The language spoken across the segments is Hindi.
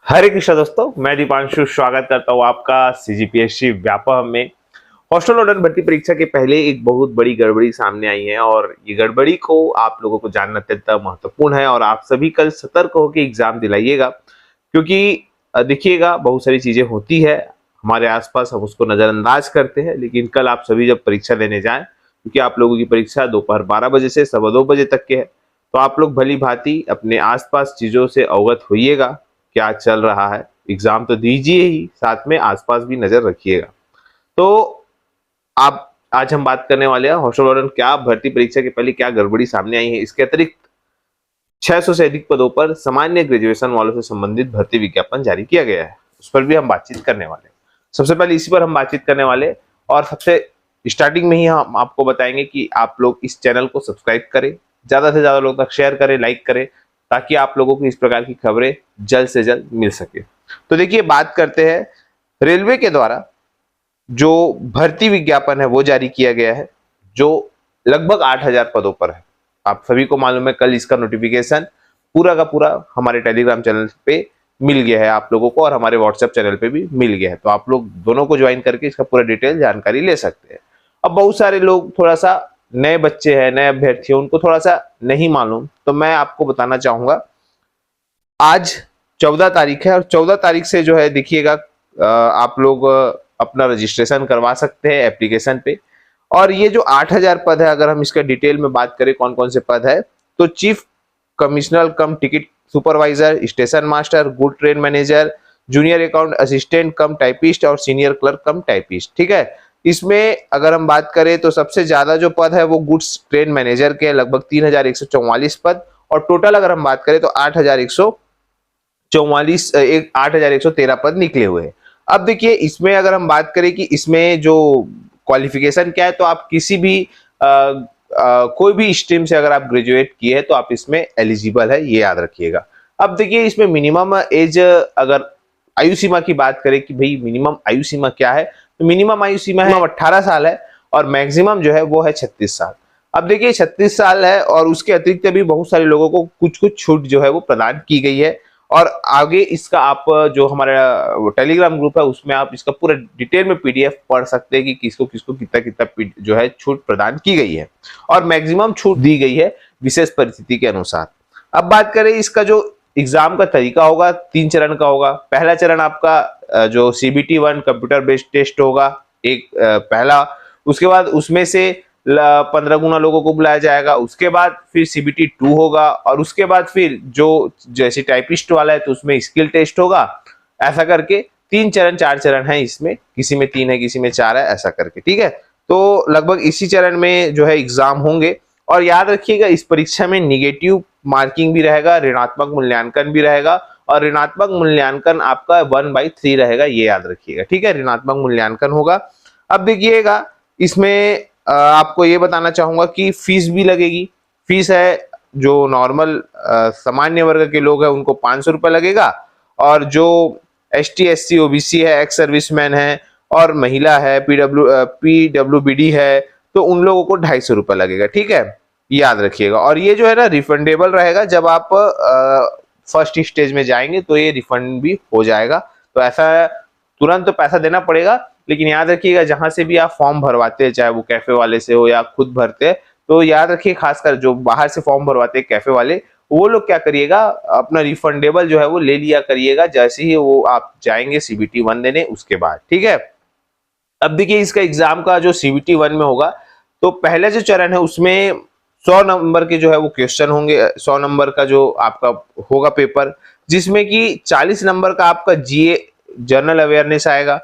हरे कृष्ण दोस्तों, मैं दीपांशु स्वागत करता हूँ आपका सीजीपीएससी व्यापम में। हॉस्टल ऑर्डर भर्ती परीक्षा के पहले एक बहुत बड़ी गड़बड़ी सामने आई है और ये गड़बड़ी को आप लोगों को जानना अत्यंत महत्वपूर्ण है और आप सभी कल सतर्क होकर एग्जाम दिलाइएगा, क्योंकि देखिएगा बहुत सारी चीजें होती है हमारे आसपास, हम उसको नजरअंदाज करते हैं, लेकिन कल आप सभी जब परीक्षा देने जाएं, क्योंकि आप लोगों की परीक्षा दोपहर 12 बजे से सवा 2 बजे तक के है, तो आप लोग भली भांति अपने आसपास चीजों से अवगत होइएगा। क्या चल रहा है, एग्जाम तो दीजिए ही, साथ में आसपास भी नजर रखिएगा। तो आप आज हम बात करने वाले हैं हॉस्टल वार्डन क्या भर्ती परीक्षा के पहले क्या गड़बड़ी सामने आई है। इसके अतिरिक्त 600 से अधिक पदों पर सामान्य ग्रेजुएशन वालों से संबंधित भर्ती विज्ञापन जारी किया गया है, उस पर भी हम बातचीत करने वाले हैं। सबसे पहले इसी पर हम बातचीत करने वाले और सबसे स्टार्टिंग में ही हम आपको बताएंगे कि आप लोग इस चैनल को सब्सक्राइब करें, ज्यादा से ज्यादा लोगों तक शेयर करें, लाइक करें, ताकि आप लोगों को इस प्रकार की खबरें जल्द से जल्द मिल सके। तो देखिए, बात करते हैं रेलवे के द्वारा जो भर्ती विज्ञापन है वो जारी किया गया है, जो लगभग 8000 पदों पर है। आप सभी को मालूम है, कल इसका नोटिफिकेशन पूरा का पूरा हमारे टेलीग्राम चैनल पे मिल गया है आप लोगों को, और हमारे व्हाट्सएप चैनल पे भी मिल गया है। तो आप लोग दोनों को ज्वाइन करके इसका पूरा डिटेल जानकारी ले सकते हैं। अब बहुत सारे लोग थोड़ा सा नए बच्चे हैं, नए अभ्यर्थी हैं, उनको थोड़ा सा नहीं मालूम, तो मैं आपको बताना चाहूंगा। आज 14 तारीख है और 14 तारीख से जो है देखिएगा, आप लोग अपना रजिस्ट्रेशन करवा सकते हैं एप्लीकेशन पे। और ये जो 8000 पद है, अगर हम इसका डिटेल में बात करें कौन कौन से पद है, तो चीफ कमिश्नर कम ticket supervisor, station master, good train manager, junior account assistant कम टाइपिस्ट और सीनियर क्लर्क कम टाइपिस्ट। ठीक है, इसमें अगर हम बात करें तो सबसे ज्यादा जो पद है वो गुड्स ट्रेन मैनेजर के लगभग 3144 पद, और टोटल अगर हम बात करें तो 8113 पद निकले हुए हैं। अब देखिए, इसमें अगर हम बात करें कि इसमें जो क्वालिफिकेशन क्या है, तो आप किसी भी कोई भी स्ट्रीम से अगर आप ग्रेजुएट किए हैं तो आप इसमें एलिजिबल है, ये याद रखिएगा। अब देखिए, इसमें मिनिमम एज, अगर आयु सीमा की बात करें कि भाई मिनिमम आयु सीमा क्या है, तो मिनिमम आयु सीमा है 18 साल है और मैक्सिमम जो है वो है 36 साल। अब देखिए, 36 साल है और उसके अतिरिक्त भी बहुत सारे लोगों को कुछ कुछ छूट जो है वो प्रदान की गई है। और आगे इसका आप जो हमारा टेलीग्राम ग्रुप है उसमें आप इसका पूरा डिटेल में पीडीएफ पढ़ सकते हैं कि किसको किसको कितना कितना जो है छूट प्रदान की गई है, और मैक्सिमम छूट दी गई है विशेष परिस्थिति के अनुसार। अब बात करें इसका जो एग्जाम का तरीका होगा, 3 चरण का होगा। पहला चरण आपका जो CBT 1 कंप्यूटर बेस्ड टेस्ट होगा, एक पहला। उसके बाद उसमें से 15 गुना लोगों को बुलाया जाएगा। उसके बाद फिर CBT 2 होगा, और उसके बाद फिर जो जैसे टाइपिस्ट वाला है तो उसमें स्किल टेस्ट होगा। ऐसा करके 3 चरण 4 चरण है इसमें, किसी में 3 है किसी में 4 है, ऐसा करके। ठीक है, तो लगभग इसी चरण में जो है एग्जाम होंगे। और याद रखिएगा, इस परीक्षा में निगेटिव मार्किंग भी रहेगा, ऋणात्मक मूल्यांकन भी रहेगा, और ऋणात्मक मूल्यांकन आपका 1/3 रहेगा, ये याद रखिएगा। ठीक है, ऋणात्मक मूल्यांकन होगा। अब देखिएगा, इसमें आपको ये बताना चाहूंगा कि फीस भी लगेगी। फीस है जो नॉर्मल सामान्य वर्ग के लोग हैं उनको 500 रुपये लगेगा, और जो ST SC OBC है, एक्स सर्विसमैन है और महिला है, PWBD है, तो उन लोगों को 250 रुपये लगेगा। ठीक है, याद रखिएगा। और ये जो है ना रिफंडेबल रहेगा, जब आप फर्स्ट स्टेज में जाएंगे तो ये रिफंड भी हो जाएगा। तो ऐसा तुरंत तो पैसा देना पड़ेगा, लेकिन याद रखिएगा जहां से भी आप फॉर्म भरवाते हैं, चाहे वो कैफे वाले से हो या खुद भरते हैं, तो याद रखिए खासकर जो बाहर से फॉर्म भरवाते हैं कैफे वाले, वो लोग क्या करिएगा, अपना रिफंडेबल जो है वो ले लिया करिएगा जैसे ही वो आप जाएंगे CBT 1 देने उसके बाद। ठीक है, अब देखिए इसका एग्जाम का जो CBT 1 में होगा, तो पहले जो चरण है उसमें 100 नंबर के जो है वो क्वेश्चन होंगे, 100 नंबर का जो आपका होगा पेपर, जिसमें कि 40 नंबर का आपका GA जनरल अवेयरनेस आएगा,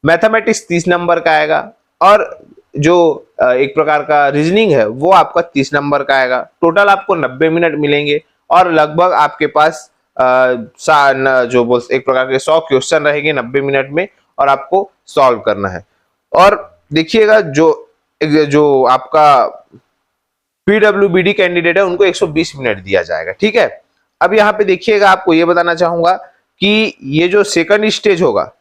मैथमेटिक्स 30 नंबर का आएगा, और जो एक प्रकार का रीजनिंग है वो आपका 30 नंबर का आएगा। टोटल आपको 90 मिनट मिलेंगे, और लगभग आपके पास जो बोल एक प्रकार के 100 क्वेश्चन रहेंगे 90 मिनट में, और आपको सॉल्व करना है। और देखिएगा जो आपका PWBD कैंडिडेट है उनको 120 मिनट दिया जाएगा। ठीक है, अब यहाँ पे देखिएगा, आपको ये बताना चाहूंगा कि ये जो सेकंड स्टेज होगा,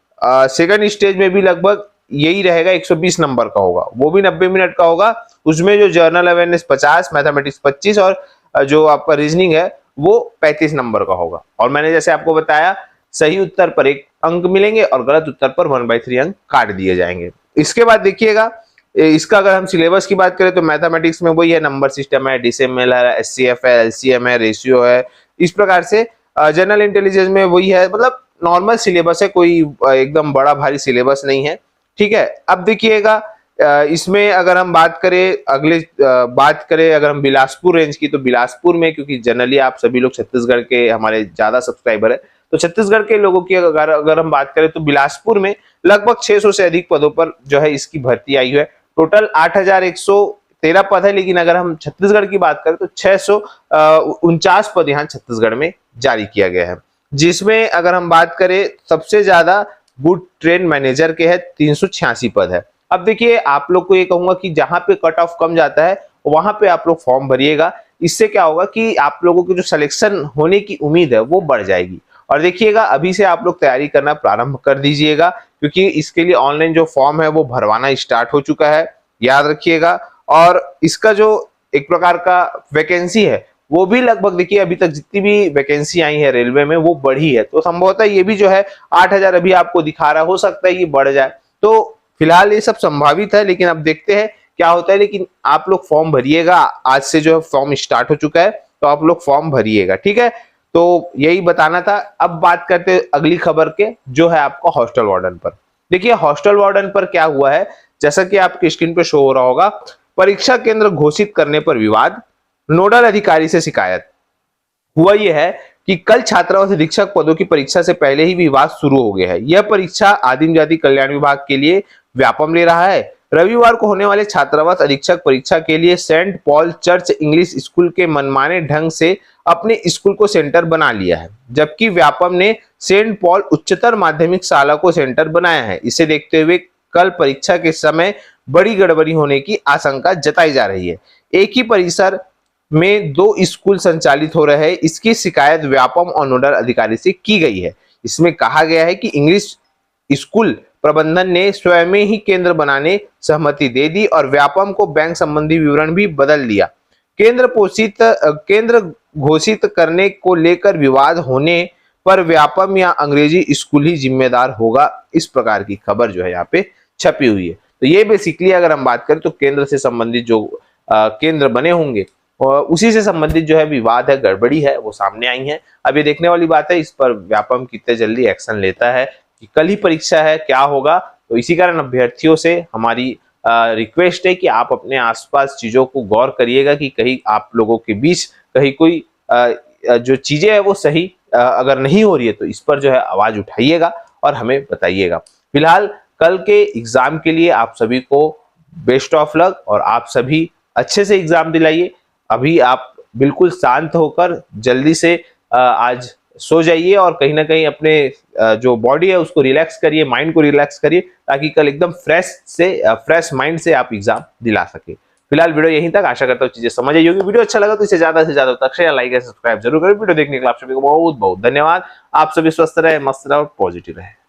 सेकंड स्टेज में भी लगभग यही रहेगा, 120 नंबर का होगा, वो भी 90 मिनट का होगा। उसमें जो जर्नल अवेयरनेस 50, मैथमेटिक्स 25 और जो आपका रीजनिंग है वो 35 नंबर का होगा। और मैंने जैसे आपको बताया सही उत्तर पर 1 अंक मिलेंगे और गलत उत्तर पर 1/3 अंक काट दिए जाएंगे। इसके बाद देखिएगा, इसका अगर हम सिलेबस की बात करें तो मैथमेटिक्स में वही है, नंबर सिस्टम है, डेसिमल है, एचसीएफ है, एलसीएम है, रेशियो है। इस प्रकार से जनरल इंटेलिजेंस में वही है, मतलब नॉर्मल सिलेबस है, कोई एकदम बड़ा भारी सिलेबस नहीं है। ठीक है, अब देखिएगा इसमें अगर हम बात करें अगर हम बिलासपुर रेंज की, तो बिलासपुर में क्योंकि जनरली आप सभी लोग छत्तीसगढ़ के हमारे ज्यादा सब्सक्राइबर है, तो छत्तीसगढ़ के लोगों की अगर हम बात करें तो बिलासपुर में लगभग 600 से अधिक पदों पर जो है इसकी भर्ती आई है। टोटल 8113 पद है, लेकिन अगर हम छत्तीसगढ़ की बात करें तो 649 पद यहाँ छत्तीसगढ़ में जारी किया गया है, जिसमें अगर हम बात करें सबसे ज्यादा गुड ट्रेन मैनेजर के है 386 पद है। अब देखिए, आप लोग को ये कहूंगा कि जहां पे कट ऑफ कम जाता है वहां पे आप लोग फॉर्म भरिएगा। इससे क्या होगा कि आप लोगों की जो सिलेक्शन होने की उम्मीद है वो बढ़ जाएगी। और देखिएगा, अभी से आप लोग तैयारी करना प्रारंभ कर दीजिएगा, क्योंकि इसके लिए ऑनलाइन जो फॉर्म है वो भरवाना स्टार्ट हो चुका है, याद रखिएगा। और इसका जो एक प्रकार का वैकेंसी है वो भी लगभग, देखिए अभी तक जितनी भी वैकेंसी आई है रेलवे में वो बढ़ी है, तो संभवतः ये भी जो है 8000 अभी आपको दिखा रहा, हो सकता है ये बढ़ जाए। तो फिलहाल ये सब संभावित है, लेकिन अब देखते हैं क्या होता है। लेकिन आप लोग फॉर्म भरिएगा, आज से जो है फॉर्म स्टार्ट हो चुका है, तो आप लोग फॉर्म भरिएगा, ठीक है। तो यही बताना था। अब बात करते हैं अगली खबर के, जो है आपका हॉस्टल वार्डन पर। देखिए, हॉस्टल वार्डन पर क्या हुआ है, जैसा कि आपकी स्क्रीन पर शो हो रहा होगा, परीक्षा केंद्र घोषित करने पर विवाद, नोडल अधिकारी से शिकायत। हुआ यह है कि कल छात्रावास अधीक्षक पदों की परीक्षा से पहले ही विवाद शुरू हो गया है। यह परीक्षा आदिम जाति कल्याण विभाग के लिए व्यापम ले रहा है। रविवार को होने वाले छात्रावास अधीक्षक परीक्षा के लिए Saint Paul Church English School के मनमाने ढंग से अपने स्कूल को सेंटर बना लिया है, जबकि व्यापम ने सेंट पॉल उच्चतर माध्यमिक शाला को सेंटर बनाया है। इसे देखते हुए कल परीक्षा के समय बड़ी गड़बड़ी होने की आशंका जताई जा रही है। एक ही परिसर में 2 स्कूल संचालित हो रहे हैं, इसकी शिकायत व्यापम और नोडल अधिकारी से की गई है। इसमें कहा गया है कि इंग्लिश स्कूल प्रबंधन ने स्वयं ही केंद्र बनाने सहमति दे दी और व्यापम को बैंक संबंधी विवरण भी बदल दिया। केंद्र घोषित करने को लेकर विवाद होने पर व्यापम या अंग्रेजी स्कूल ही जिम्मेदार होगा, इस प्रकार की खबर जो है यहाँ पे छपी हुई है। तो ये बेसिकली अगर हम बात करें तो केंद्र से संबंधित जो केंद्र बने होंगे और उसी से संबंधित जो है विवाद है, गड़बड़ी है, वो सामने आई है। अब ये देखने वाली बात है इस पर व्यापम कितने जल्दी एक्शन लेता है, कि कल ही परीक्षा है, क्या होगा। तो इसी कारण अभ्यर्थियों से हमारी रिक्वेस्ट है कि आप अपने आसपास चीजों को गौर करिएगा कि कहीं आप लोगों के बीच कहीं कोई जो चीजें है वो सही अगर नहीं हो रही है तो इस पर जो है आवाज उठाइएगा और हमें बताइएगा। फिलहाल कल के एग्जाम के लिए आप सभी को बेस्ट ऑफ लक और आप सभी अच्छे से एग्जाम दिलाइए। अभी आप बिल्कुल शांत होकर जल्दी से आज सो जाइए और कहीं ना कहीं अपने जो बॉडी है उसको रिलैक्स करिए, माइंड को रिलैक्स करिए, ताकि कल एकदम फ्रेश माइंड से आप एग्जाम दिला सके। फिलहाल वीडियो यहीं तक, आशा करता हूँ चीजें समझ आई होगी। वीडियो अच्छा लगा तो इसे ज्यादा से ज्यादा तक शेयर, लाइक, सब्सक्राइब जरूर करें। वीडियो देखने के लिए आप सभी को बहुत बहुत धन्यवाद। आप सभी स्वस्थ रहे, मस्त रहे और पॉजिटिव रहे।